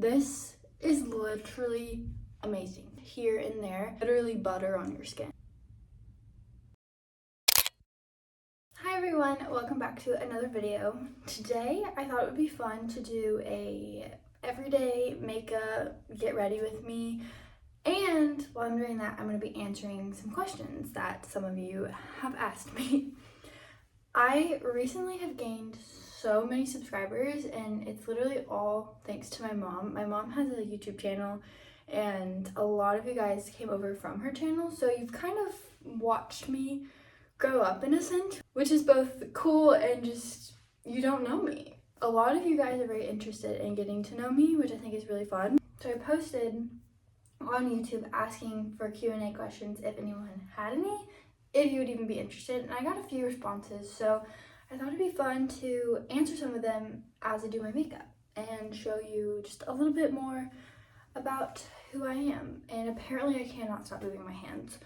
This is literally amazing. Here and there, literally butter on your skin. Hi everyone, welcome back to another video. Today I thought it would be fun to do a everyday makeup get ready with me, and while I'm doing that I'm going to be answering some questions that some of you have asked me. I recently have gained so many subscribers, and it's literally all thanks to my mom. My mom has a YouTube channel and a lot of you guys came over from her channel, so you've kind of watched me grow up in a sense, which is both cool and just, you don't know me. A lot of you guys are very interested in getting to know me, which I think is really fun. So I posted on YouTube asking for Q&A questions if anyone had any, if you would even be interested, and I got a few responses, so I thought it'd be fun to answer some of them as I do my makeup and show you just a little bit more about who I am. And apparently I cannot stop moving my hands,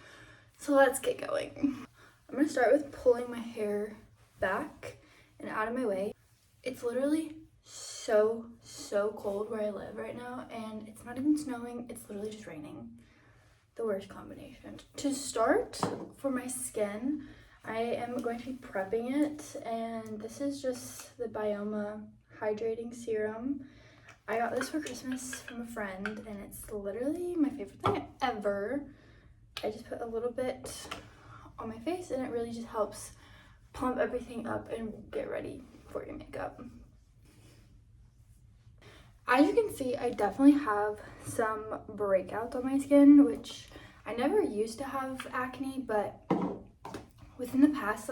so let's get going. I'm gonna start with pulling my hair back and out of my way. It's literally so cold where I live right now, and it's not even snowing, it's literally just raining. The worst combination. To start, for my skin, I am going to be prepping it, and this is just the Byoma Hydrating Serum. I got this for Christmas from a friend, and it's literally my favorite thing ever. I just put a little bit on my face, and it really just helps plump everything up and get ready for your makeup. As you can see, I definitely have some breakouts on my skin, which I never used to have acne, but within the past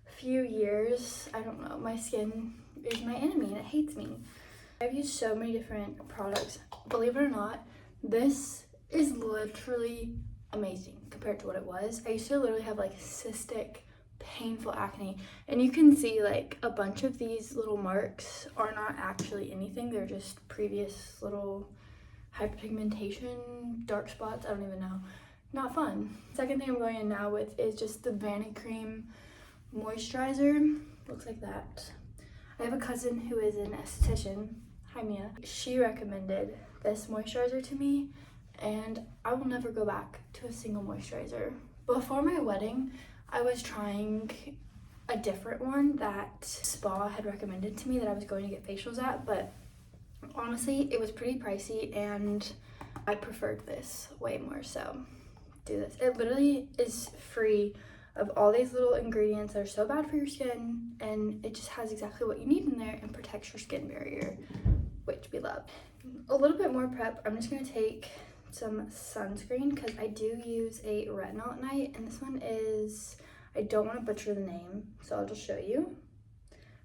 few years, I don't know, my skin is my enemy and it hates me. I've used so many different products. Believe it or not, this is literally amazing compared to what it was. I used to literally have cystic, painful acne, and you can see a bunch of these little marks are not actually anything. They're just previous little hyperpigmentation, dark spots, I don't even know. Not fun. Second thing I'm going in now with is just the Vanicream moisturizer. Looks like that. I have a cousin who is an esthetician. Hi Mia. She recommended this moisturizer to me, and I will never go back to a single moisturizer. Before my wedding, I was trying a different one that spa had recommended to me that I was going to get facials at, but honestly, it was pretty pricey and I preferred this way more, so do this. It literally is free of all these little ingredients that are so bad for your skin, and it just has exactly what you need in there and protects your skin barrier, which we love. A little bit more prep. I'm just going to take some sunscreen because I do use a retinol at night, and this one is, I don't want to butcher the name, so I'll just show you.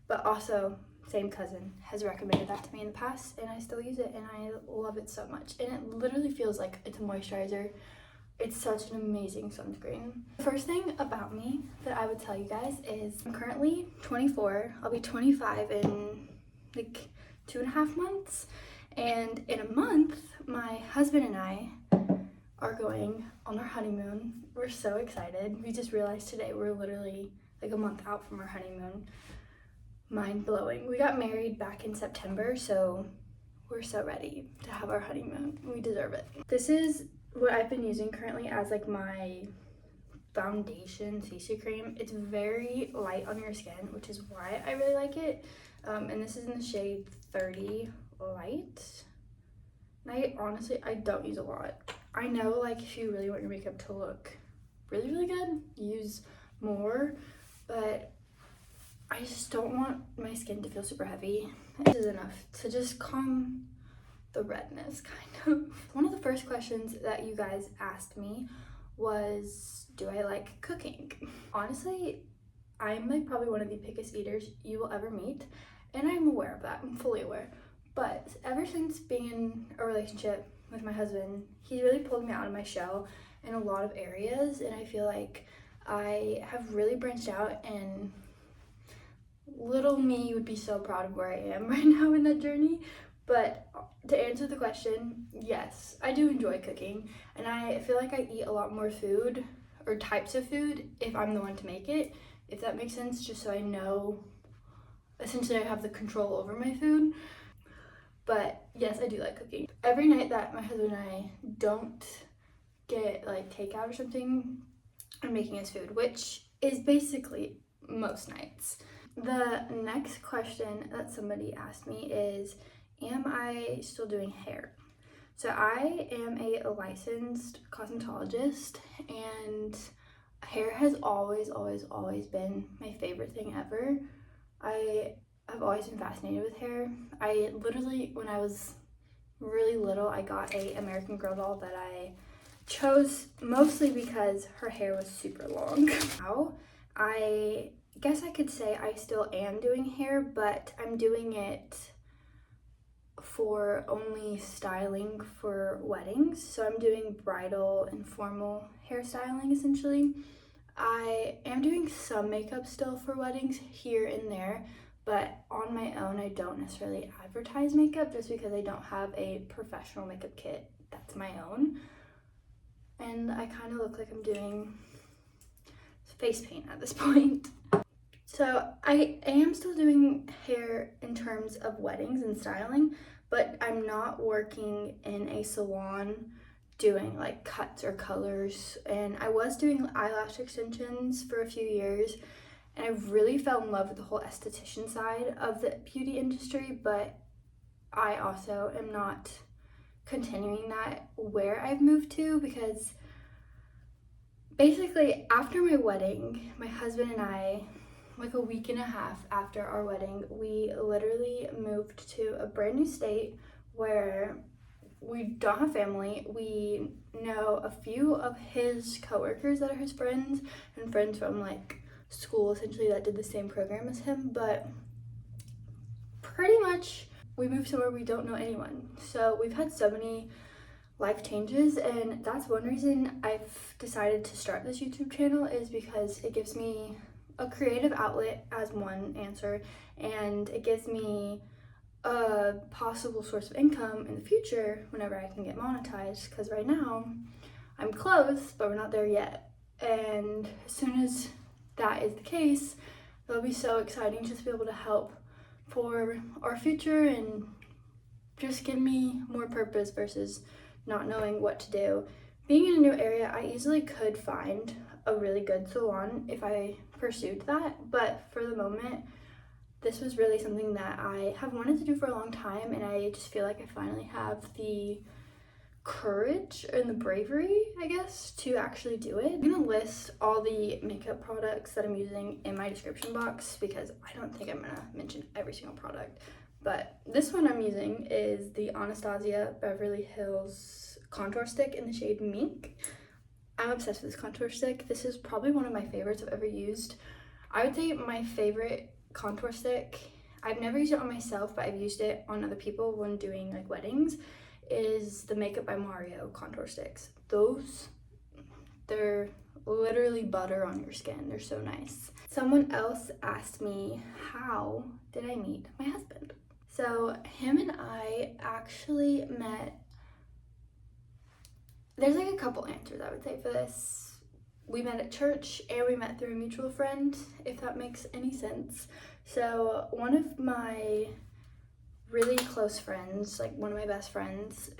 But also, same cousin has recommended that to me in the past, and I still use it, and I love it so much. And it literally feels like it's a moisturizer. It's such an amazing sunscreen. The first thing about me that I would tell you guys is I'm currently 24. I'll be 25 in 2.5 months. And in a month, my husband and I are going on our honeymoon. We're so excited. We just realized today we're literally a month out from our honeymoon. Mind blowing. We got married back in September, so we're so ready to have our honeymoon. We deserve it. This is what I've been using currently as my foundation CC cream. It's very light on your skin, which is why I really like it. And this is in the shade 30 Light. And I don't use a lot. I know if you really want your makeup to look really good, use more, but I just don't want my skin to feel super heavy. This is enough to just calm the redness, kind of. One of the first questions that you guys asked me was, do I like cooking? Honestly, I'm probably one of the pickest eaters you will ever meet, and I'm aware of that. I'm fully aware. But ever since being in a relationship with my husband, he really pulled me out of my shell in a lot of areas, and I feel like I have really branched out, and little me would be so proud of where I am right now in that journey. But to answer the question, yes, I do enjoy cooking, and I feel like I eat a lot more food or types of food if I'm the one to make it, if that makes sense, just so I know, essentially I have the control over my food. But yes, I do like cooking. Every night that my husband and I don't get like takeout or something, I'm making us food, which is basically most nights. The next question that somebody asked me is, am I still doing hair? So I am a licensed cosmetologist, and hair has always been my favorite thing ever. I've always been fascinated with hair. I literally, when I was really little, I got a American Girl doll that I chose mostly because her hair was super long. Now, I guess I could say I still am doing hair, but I'm doing it for only styling for weddings. So I'm doing bridal and formal hairstyling essentially. I am doing some makeup still for weddings here and there, but on my own I don't necessarily advertise makeup just because I don't have a professional makeup kit that's my own. And I kind of look like I'm doing face paint at this point. So I am still doing hair in terms of weddings and styling, but I'm not working in a salon doing like cuts or colors. And I was doing eyelash extensions for a few years, and I really fell in love with the whole esthetician side of the beauty industry, but I also am not continuing that where I've moved to, because basically after my wedding, my husband and I, like a week and a half after our wedding, we literally moved to a brand new state where we don't have family. We know a few of his coworkers that are his friends and friends from like school essentially that did the same program as him, but pretty much we moved somewhere we don't know anyone. So we've had so many life changes, and that's one reason I've decided to start this YouTube channel, is because it gives me a creative outlet as one answer, and it gives me a possible source of income in the future whenever I can get monetized, because right now I'm close but we're not there yet. And as soon as that is the case, it'll be so exciting just to be able to help for our future and just give me more purpose versus not knowing what to do. Being in a new area, I easily could find a really good salon if I pursued that, but for the moment, this was really something that I have wanted to do for a long time, and I just feel like I finally have the courage and the bravery, I guess, to actually do it. I'm gonna list all the makeup products that I'm using in my description box because I don't think I'm gonna mention every single product. But this one I'm using is the Anastasia Beverly Hills contour stick in the shade Mink. I'm obsessed with this contour stick. This is probably one of my favorites I've ever used. I would say my favorite contour stick, I've never used it on myself, but I've used it on other people when doing like weddings, is the Makeup by Mario contour sticks. Those, they're literally butter on your skin. They're so nice. Someone else asked me, how did I meet my husband? So him and I actually met, there's like a couple answers I would say for this. We met at church and we met through a mutual friend, if that makes any sense. So one of my really close friends, like one of my best friends,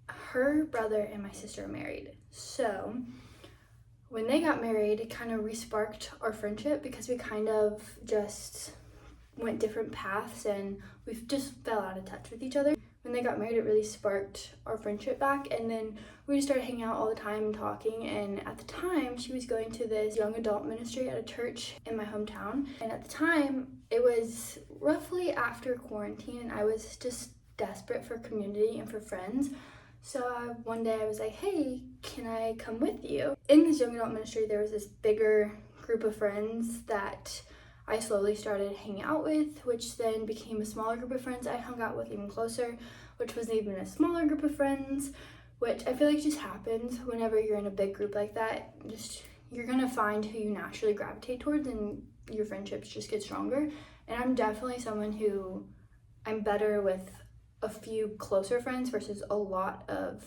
her brother and my sister are married. So when they got married, it kind of re-sparked our friendship because we kind of just went different paths and we just fell out of touch with each other. When they got married, it really sparked our friendship back, and then we just started hanging out all the time and talking. And at the time, she was going to this young adult ministry at a church in my hometown, and at the time it was roughly after quarantine, and I was just desperate for community and for friends. So one day I was like, hey, can I come with you? In this young adult ministry, there was this bigger group of friends that I slowly started hanging out with, which then became a smaller group of friends I hung out with even closer, which was even a smaller group of friends, which I feel like just happens whenever you're in a big group like that. Just, you're gonna find who you naturally gravitate towards and your friendships just get stronger. And I'm definitely someone who, I'm better with a few closer friends versus a lot of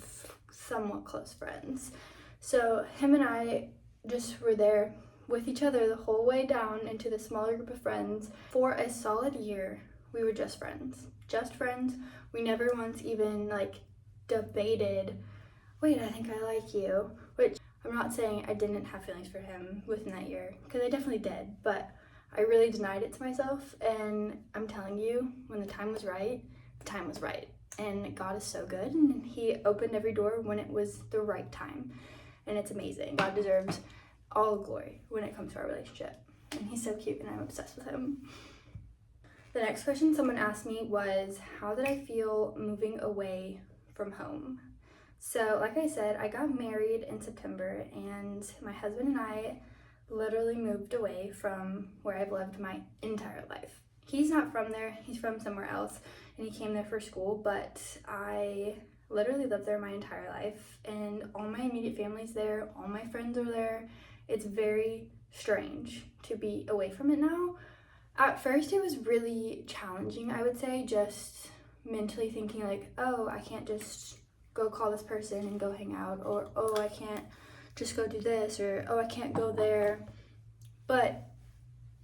somewhat close friends. So him and I just were there with each other the whole way down into the smaller group of friends. For a solid year, we were just friends. just friends. We never once even like debated, wait, I think I like you, which I'm not saying I didn't have feelings for him within that year, because I definitely did, but I really denied it to myself. And I'm telling you, when the time was right, the time was right. And God is so good, and he opened every door when it was the right time, and it's amazing. God deserves all glory when it comes to our relationship, and he's so cute, and I'm obsessed with him. The next question someone asked me was, how did I feel moving away from home? So like I said, I got married in September, and my husband and I literally moved away from where I've lived my entire life. He's not from there, he's from somewhere else, and he came there for school, but I literally lived there my entire life, and all my immediate family's there, all my friends are there. It's very strange to be away from it now. At first it was really challenging, I would say, just mentally thinking like, oh, I can't just go call this person and go hang out, or oh, I can't just go do this, or oh, I can't go there. But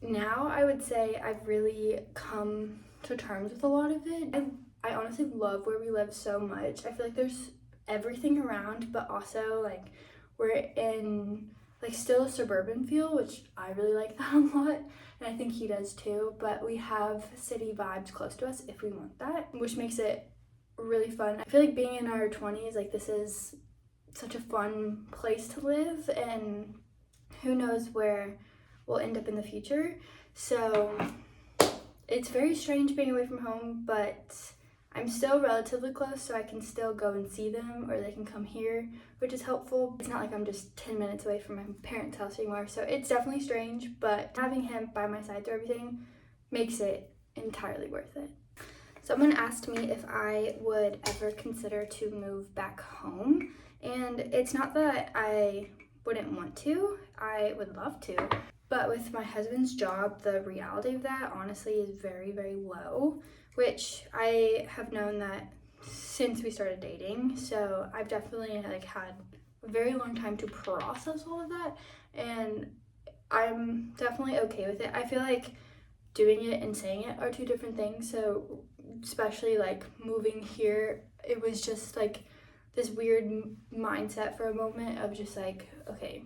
now I would say I've really come to terms with a lot of it. I honestly love where we live so much. I feel like there's everything around, but also like we're in like still a suburban feel, which I really like that a lot, and I think he does too. But we have city vibes close to us if we want that, which makes it really fun. I feel like being in our 20s, like this is such a fun place to live, and who knows where we'll end up in the future. So it's very strange being away from home, but I'm still relatively close, so I can still go and see them, or they can come here, which is helpful. It's not like I'm just 10 minutes away from my parents' house anymore, so it's definitely strange, but having him by my side through everything makes it entirely worth it. Someone asked me if I would ever consider to move back home, and it's not that I wouldn't want to, I would love to, but with my husband's job, the reality of that honestly is very, very low, which I have known that since we started dating. So I've definitely like had a very long time to process all of that, and I'm definitely okay with it. I feel like doing it and saying it are two different things. So especially like moving here, it was just like this weird mindset for a moment of just like, okay,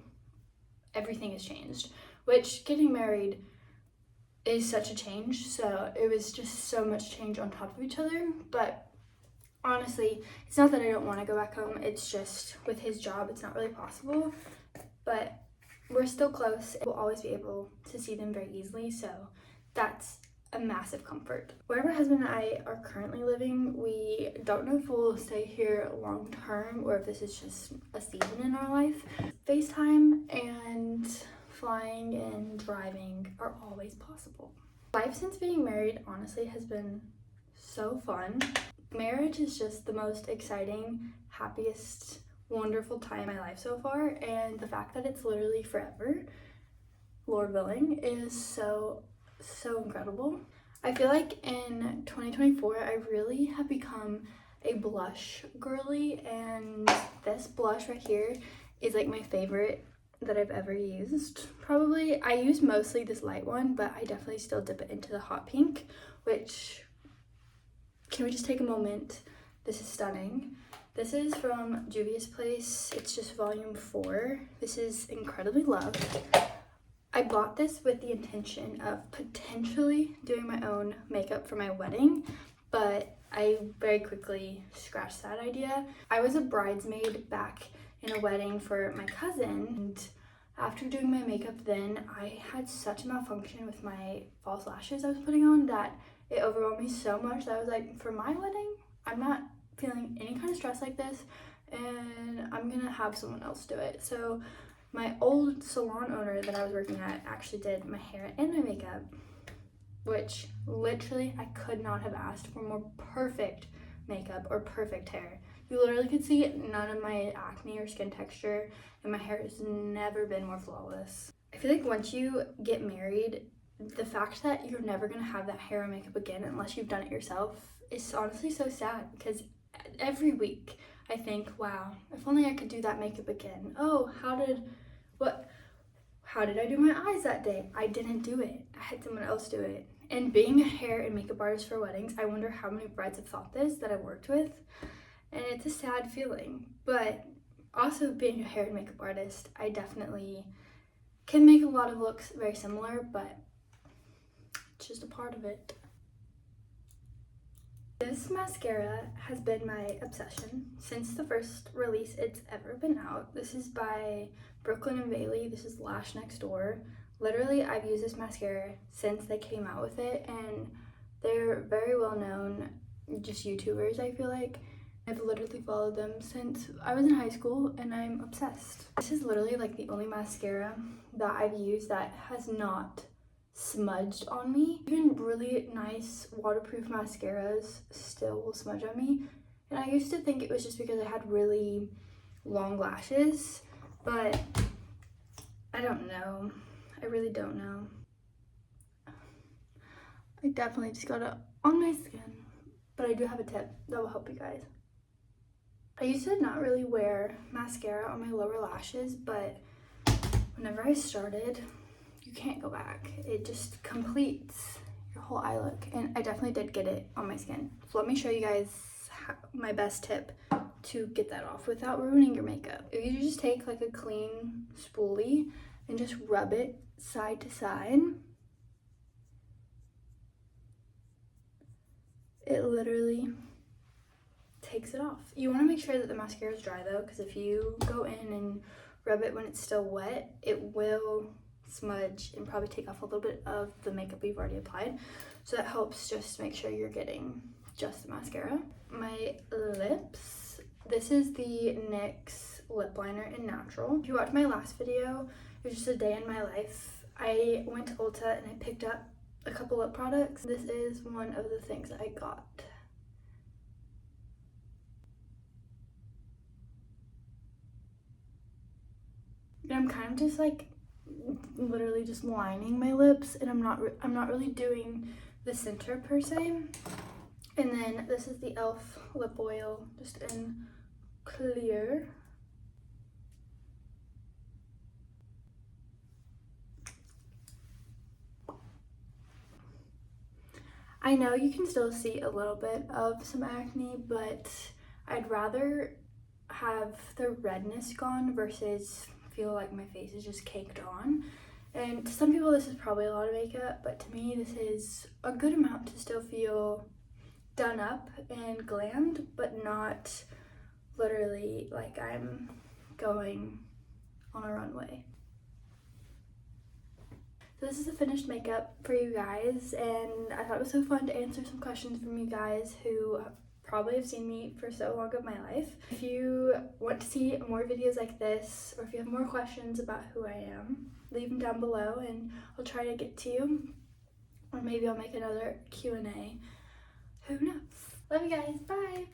everything has changed, which getting married is such a change, so it was just so much change on top of each other. But honestly, it's not that I don't want to go back home, it's just with his job it's not really possible, but we're still close and we'll always be able to see them very easily, so that's a massive comfort. Where my husband and I are currently living, we don't know if we'll stay here long term or if this is just a season in our life. FaceTime and flying and driving are always possible. Life since being married honestly has been so fun. Marriage is just the most exciting, happiest, wonderful time in my life so far, and the fact that it's literally forever, Lord willing, is so incredible. I feel like in 2024 I really have become a blush girly, and this blush right here is like my favorite that I've ever used. Probably I use mostly this light one, but I definitely still dip it into the hot pink, which, can we just take a moment? This is stunning. This is from Juvia's place. It's just volume 4. This is incredibly loved. I bought this with the intention of potentially doing my own makeup for my wedding, but I very quickly scratched that idea. I was a bridesmaid back in a wedding for my cousin, and after doing my makeup then, I had such a malfunction with my false lashes I was putting on that it overwhelmed me so much that I was like, for my wedding, I'm not feeling any kind of stress like this, and I'm gonna have someone else do it. So my old salon owner that I was working at actually did my hair and my makeup, which literally I could not have asked for more perfect makeup or perfect hair. You literally could see none of my acne or skin texture, and my hair has never been more flawless. I feel like once you get married, the fact that you're never gonna have that hair and makeup again unless you've done it yourself is honestly so sad, because every week I think, wow, if only I could do that makeup again. Oh, how did I do my eyes that day? I didn't do it. I had someone else do it, And being a hair and makeup artist for weddings, I wonder how many brides have thought this that I've worked with. And it's a sad feeling. But also being a hair and makeup artist, I definitely can make a lot of looks very similar, but it's just a part of it. This mascara has been my obsession since the first release it's ever been out. This is by Brooklyn & Bailey. This is Lash Next Door. Literally, I've used this mascara since they came out with it, and they're very well known, just YouTubers, I feel like. I've literally followed them since I was in high school, and I'm obsessed. This is literally like the only mascara that I've used that has not smudged on me. Even really nice waterproof mascaras still will smudge on me. And I used to think it was just because I had really long lashes, but I don't know. I really don't know. I definitely just got it on my skin, but I do have a tip that will help you guys. I used to not really wear mascara on my lower lashes, but whenever I started, you can't go back. It just completes your whole eye look, and I definitely did get it on my skin. So let me show you guys my best tip to get that off without ruining your makeup. If you just take like a clean spoolie and just rub it side to side, it literally takes it off. You want to make sure that the mascara is dry though, because if you go in and rub it when it's still wet, it will smudge and probably take off a little bit of the makeup you've already applied. So that helps just make sure you're getting just the mascara. My lips, this is the NYX Lip Liner in Natural. If you watched my last video, it was just a day in my life. I went to Ulta and I picked up a couple lip products. This is one of the things that I got. And I'm kind of just like literally just lining my lips, and I'm not really doing the center per se. And then this is the e.l.f. lip oil, just in clear. I know you can still see a little bit of some acne, but I'd rather have the redness gone versus feel like my face is just caked on. And to some people this is probably a lot of makeup, but to me this is a good amount to still feel done up and glammed, but not literally like I'm going on a runway. So this is the finished makeup for you guys, and I thought it was so fun to answer some questions from you guys who probably have seen me for so long of my life. If you want to see more videos like this, or if you have more questions about who I am, leave them down below and I'll try to get to you. Or maybe I'll make another Q&A. Who knows? Love you guys. Bye.